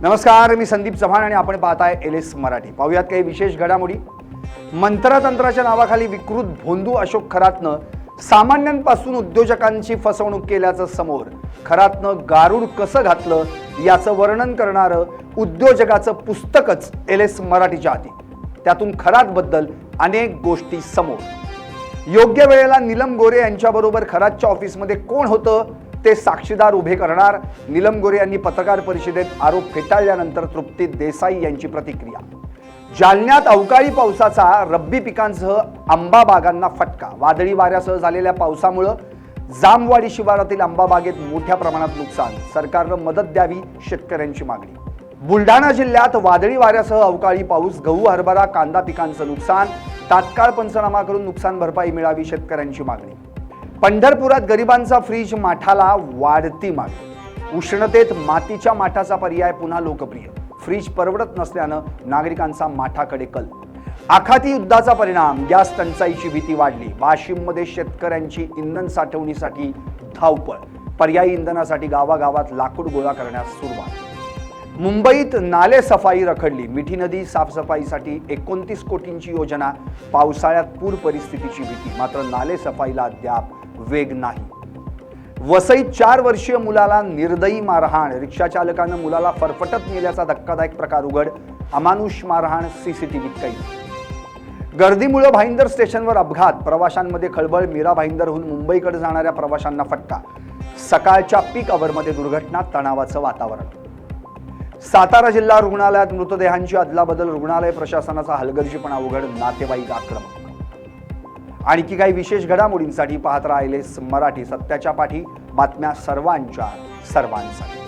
नमस्कार, मी संदीप चव्हाण आणि आपण पाहताय एलएस मराठी। पाहूयात काही विशेष घडामोडी। मंत्रतंत्राच्या नावाखाली विकृत भोंदू अशोक खरातनं सामान्यांपासून उद्योजकांची फसवणूक केल्याचं समोर। खरातनं गारुड कसं घातलं याचं वर्णन करणारं उद्योजकाचं पुस्तकच एलएस मराठीच्या हाती। त्यातून खरातबद्दल अनेक गोष्टी समोर। योग्य वेळेला नीलम गोरे यांच्याबरोबर खरातच्या ऑफिसमध्ये कोण होतं ते साक्षीदार उभे करणार। नीलम गोरे यांनी पत्रकार परिषदेत आरोप फेटाळल्यानंतर तृप्ती देसाई यांची प्रतिक्रिया। जालन्यात अवकाळी पावसाचा रब्बी पिकांसह आंबा बागांना फटका। वादळी वाऱ्यासह झालेल्या पावसामुळे जामवाडी शिवारातील आंबा बागेत मोठ्या प्रमाणात नुकसान। सरकारनं मदत द्यावी, शेतकऱ्यांची मागणी। बुलढाणा जिल्ह्यात वादळी वाऱ्यासह अवकाळी पाऊस, गहू, हरभरा, कांदा पिकांचं नुकसान। तात्काळ पंचनामा करून नुकसान भरपाई मिळावी, शेतकऱ्यांची मागणी। पंढरपुरात गरिबांचा फ्रीज माठाला वाढती मागणी। उष्णतेत मातीच्या माठाचा पर्याय पुन्हा लोकप्रिय। फ्रीज परवडत नसल्यानं नागरिकांचा माठाकडे कल। आखाती युद्धाचा परिणाम, गॅस टंचाईची भीती वाढली। वाशिममध्ये शेतकऱ्यांची इंधन साठवणीसाठी धावपळ। पर्यायी इंधनासाठी गावागावात लाकूड गोळा करण्यास सुरुवात। मुंबईत नाले सफाई रखडली। मिठी नदी साफसफाईसाठी 29 कोटींची योजना। पावसाळ्यात पूर परिस्थितीची भीती, मात्र नाले सफाईला अद्याप वेग नाही। वसईत 4 वर्षीय मुलाला निर्दयी मारहाण। रिक्षा चालकानं मुलाला फरफटत नेल्याचा धक्कादायक प्रकार उघड। अमानुष मारहाण सीसीटीव्हीत कैद। गर्दीमुळे भाईंदर स्टेशनवर अपघात, प्रवाशांमध्ये खळबळ। मीरा भाईंदरहून मुंबईकडे जाणाऱ्या प्रवाशांना फटका। सकाळच्या पीक अवरमध्ये दुर्घटना, तणावाचं वातावरण। सातारा जिल्हा रुग्णालयात मृतदेहांची अदलाबदल। रुग्णालय प्रशासनाचा हलगर्जीपणा उघड, नातेवाईक आक्रमक। आणखी काही विशेष घडामोडींसाठी पाहत राहिलेस मराठी, सत्याच्या पाठी, बातम्या सर्वांच्या सर्वांसाठी।